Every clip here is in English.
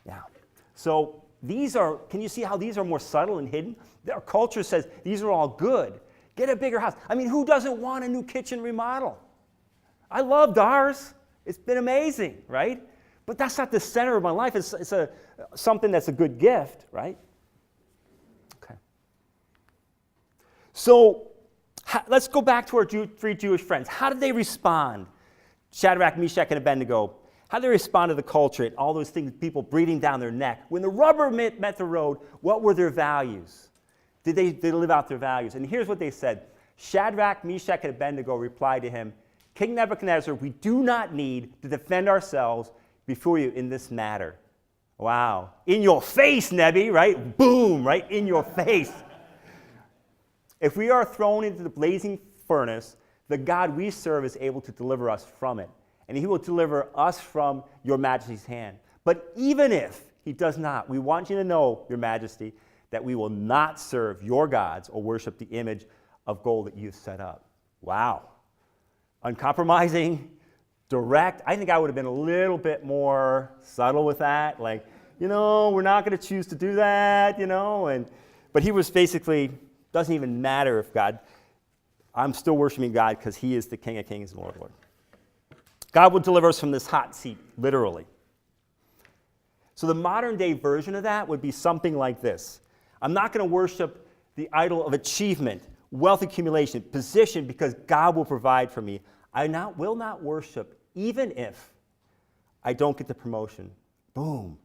Yeah. So these are, can you see how these are more subtle and hidden? Our culture says these are all good. Get a bigger house. I mean, who doesn't want a new kitchen remodel? I loved ours. It's been amazing, right? But that's not the center of my life. It's something that's a good gift, right? Okay. So let's go back to our three Jewish friends. How did they respond? Shadrach, Meshach, and Abednego. How did they respond to the culture and all those things, people breathing down their neck? When the rubber met the road, what were their values? Did they live out their values? And here's what they said. Shadrach, Meshach, and Abednego replied to him, King Nebuchadnezzar, we do not need to defend ourselves before you in this matter. Wow. In your face, Nebi, right? Boom, right in your face. If we are thrown into the blazing furnace, the God we serve is able to deliver us from it, and he will deliver us from your majesty's hand. But even if he does not, we want you to know, your majesty, that we will not serve your gods or worship the image of gold that you've set up. Wow. Uncompromising, direct. I think I would have been a little bit more subtle with that. Like, we're not going to choose to do that, But he was basically, doesn't even matter if God, I'm still worshiping God because he is the King of Kings and Lord of Lords. God will deliver us from this hot seat, literally. So the modern day version of that would be something like this. I'm not going to worship the idol of achievement, wealth accumulation, position, because God will provide for me. I will not worship even if I don't get the promotion. Boom.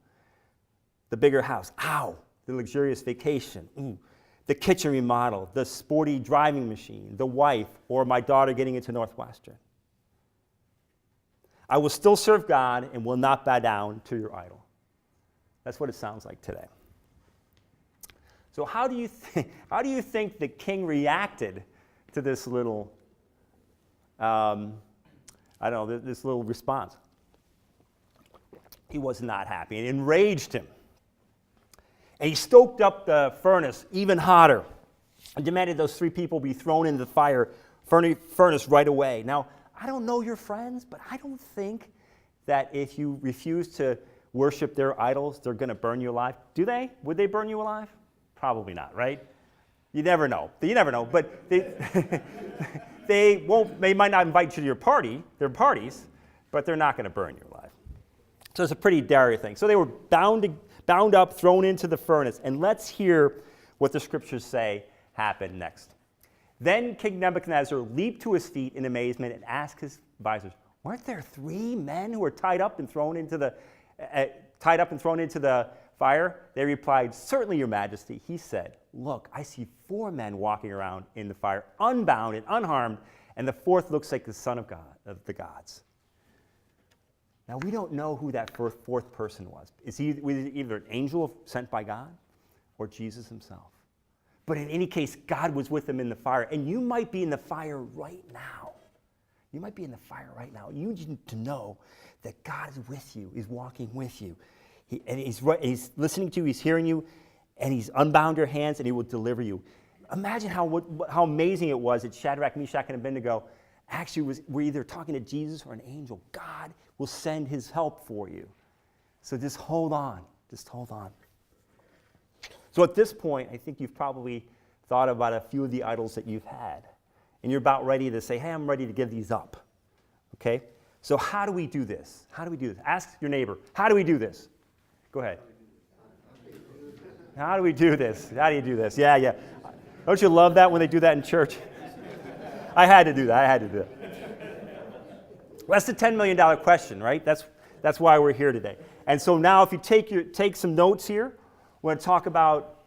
The bigger house. Ow. The luxurious vacation. Ooh. The kitchen remodel. The sporty driving machine. The wife or my daughter getting into Northwestern. I will still serve God and will not bow down to your idol. That's what it sounds like today. So how do you think the king reacted to this little, this little response? He was not happy. It enraged him. And he stoked up the furnace even hotter and demanded those three people be thrown into the furnace right away. Now, I don't know your friends, but I don't think that if you refuse to worship their idols, they're going to burn you alive. Do they? Would they burn you alive? Probably not, right? You never know. But they won't. They might not invite you to their parties, but they're not going to burn you alive. So it's a pretty dire thing. So they were bound up, thrown into the furnace. And let's hear what the scriptures say happened next. Then King Nebuchadnezzar leaped to his feet in amazement and asked his advisors, "Weren't there 3 men who were tied up and thrown into the fire?" They replied, "Certainly, your majesty." He said, "Look, I see 4 men walking around in the fire, unbound and unharmed, and the 4th looks like the son of God, of the gods." Now, we don't know who that 4th person was. Was he either an angel sent by God or Jesus himself? But in any case, God was with them in the fire, and you might be in the fire right now. You might be in the fire right now. You need to know that God is with you, is walking with you. He's listening to you, he's hearing you, and he's unbound your hands, and he will deliver you. Imagine how amazing it was that Shadrach, Meshach, and Abednego actually were either talking to Jesus or an angel. God will send his help for you. So just hold on. Just hold on. So at this point, I think you've probably thought about a few of the idols that you've had. And you're about ready to say, hey, I'm ready to give these up. Okay? So how do we do this? How do we do this? Ask your neighbor, how do we do this? Go ahead. How do we do this? How do you do this? Yeah. Don't you love that when they do that in church? I had to do that. Well, that's the $10 million question, right? That's why we're here today. And so now if you take some notes here, we're going to talk about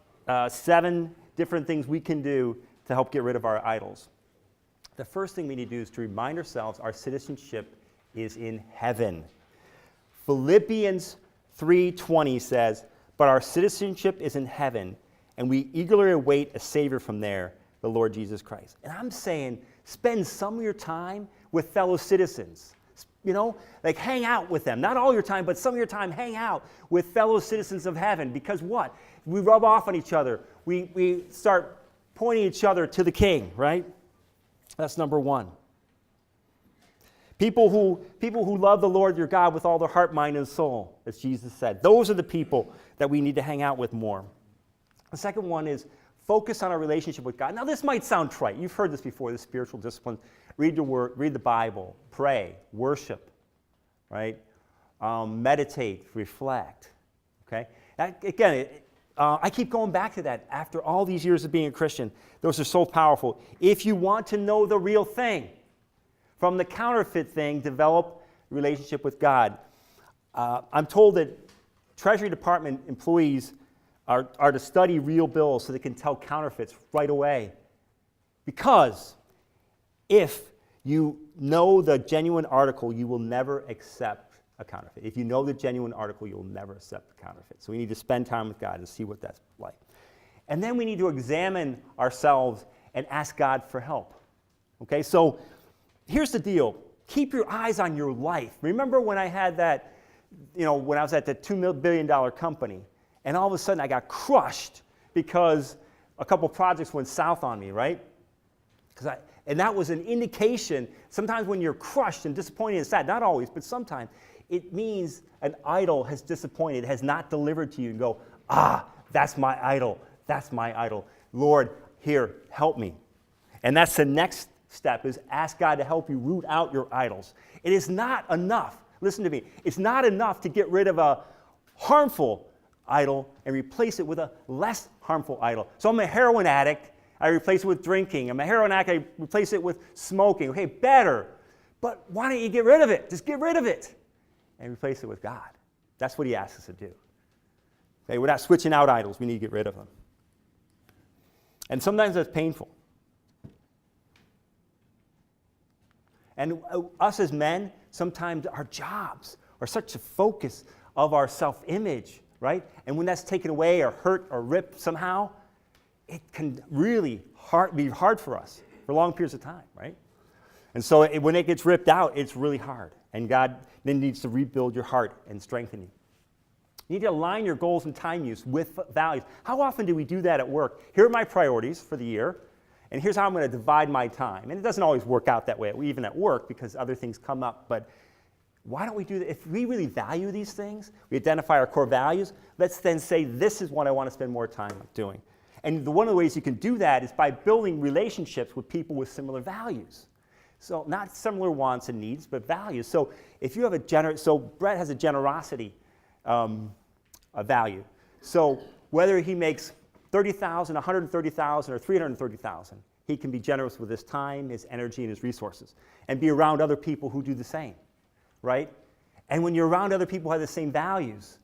7 different things we can do to help get rid of our idols. The first thing we need to do is to remind ourselves our citizenship is in heaven. Philippians 3:20 says, "But our citizenship is in heaven, and we eagerly await a Savior from there, the Lord Jesus Christ." And I'm saying, spend some of your time with fellow citizens. Like hang out with them. Not all your time, but some of your time hang out with fellow citizens of heaven. Because what? We rub off on each other. We start pointing each other to the King, right? That's number 1. People who love the Lord your God with all their heart, mind, and soul, as Jesus said. Those are the people that we need to hang out with more. The second one is focus on our relationship with God. Now, this might sound trite. You've heard this before, the spiritual discipline. Read the Word, read the Bible, pray, worship, right? Meditate, reflect, okay? Again, I keep going back to that after all these years of being a Christian. Those are so powerful. If you want to know the real thing, from the counterfeit thing, develop a relationship with God. I'm told that Treasury Department employees are to study real bills so they can tell counterfeits right away. Because if you know the genuine article, you will never accept a counterfeit. If you know the genuine article, you'll never accept the counterfeit. So we need to spend time with God and see what that's like. And then we need to examine ourselves and ask God for help. Okay, so here's the deal. Keep your eyes on your life. Remember when I had that, when I was at the $2 billion company, and all of a sudden I got crushed because a couple projects went south on me, right? And that was an indication, sometimes when you're crushed and disappointed and sad, not always, but sometimes, it means an idol has disappointed, has not delivered to you, and go, that's my idol, that's my idol. Lord, here, help me. And that's the next step, is ask God to help you root out your idols. It is not enough, listen to me, it's not enough to get rid of a harmful idol and replace it with a less harmful idol. So I'm a heroin addict, I replace it with drinking. I'm a heroin addict, I replace it with smoking. Okay, better. But why don't you get rid of it? Just get rid of it and replace it with God. That's what he asks us to do. Okay, we're not switching out idols. We need to get rid of them. And sometimes that's painful. And us as men, sometimes our jobs are such a focus of our self-image, right? And when that's taken away or hurt or ripped somehow, it can really be hard for us for long periods of time, right? And so when it gets ripped out, it's really hard. And God then needs to rebuild your heart and strengthen you. You need to align your goals and time use with values. How often do we do that at work? Here are my priorities for the year, and here's how I'm going to divide my time. And it doesn't always work out that way, even at work, because other things come up. But why don't we do that? If we really value these things, we identify our core values, let's then say, this is what I want to spend more time doing. And one of the ways you can do that is by building relationships with people with similar values. So not similar wants and needs, but values. So if you have so Brett has a generosity a value. So whether he makes $30,000, $130,000, or $330,000, he can be generous with his time, his energy, and his resources, and be around other people who do the same, right? And when you're around other people who have the same values,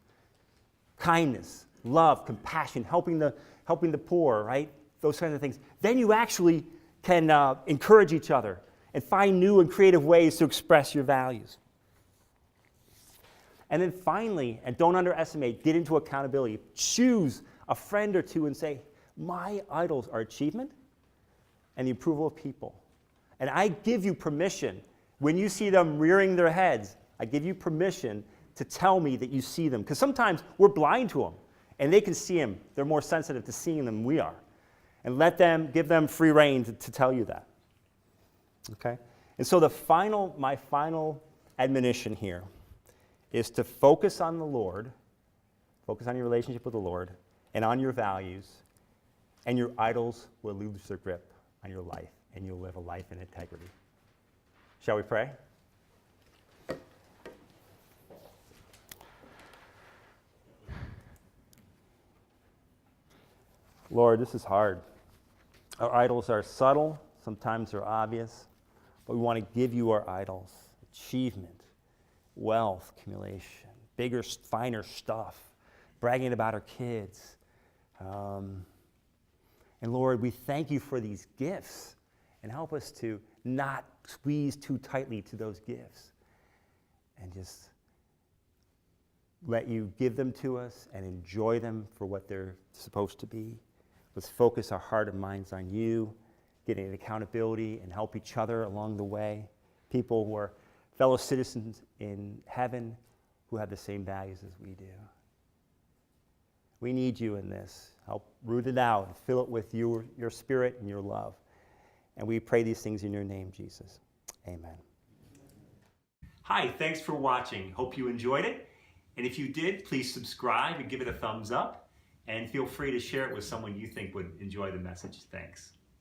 kindness, love, compassion, helping the poor, right? Those kinds of things, then you actually can encourage each other and find new and creative ways to express your values. And then finally, and don't underestimate, get into accountability. Choose a friend or two and say, my idols are achievement and the approval of people. And I give you permission, when you see them rearing their heads, I give you permission to tell me that you see them. Because sometimes we're blind to them, and they can see them. They're more sensitive to seeing them than we are. And give them free rein to tell you that. Okay? And so my final admonition here is to focus on the Lord, focus on your relationship with the Lord, and on your values, and your idols will lose their grip on your life, and you'll live a life in integrity. Shall we pray? Lord, this is hard. Our idols are subtle, sometimes they're obvious, but we want to give you our idols: achievement, wealth, accumulation, bigger, finer stuff, bragging about our kids. And Lord, we thank you for these gifts, and help us to not squeeze too tightly to those gifts, and just let you give them to us and enjoy them for what they're supposed to be. Let's focus our heart and minds on you, getting accountability, and help each other along the way. People who are fellow citizens in heaven who have the same values as we do. We need you in this. Help root it out and fill it with your spirit and your love. And we pray these things in your name, Jesus. Amen. Hi, thanks for watching. Hope you enjoyed it. And if you did, please subscribe and give it a thumbs up. And feel free to share it with someone you think would enjoy the message. Thanks.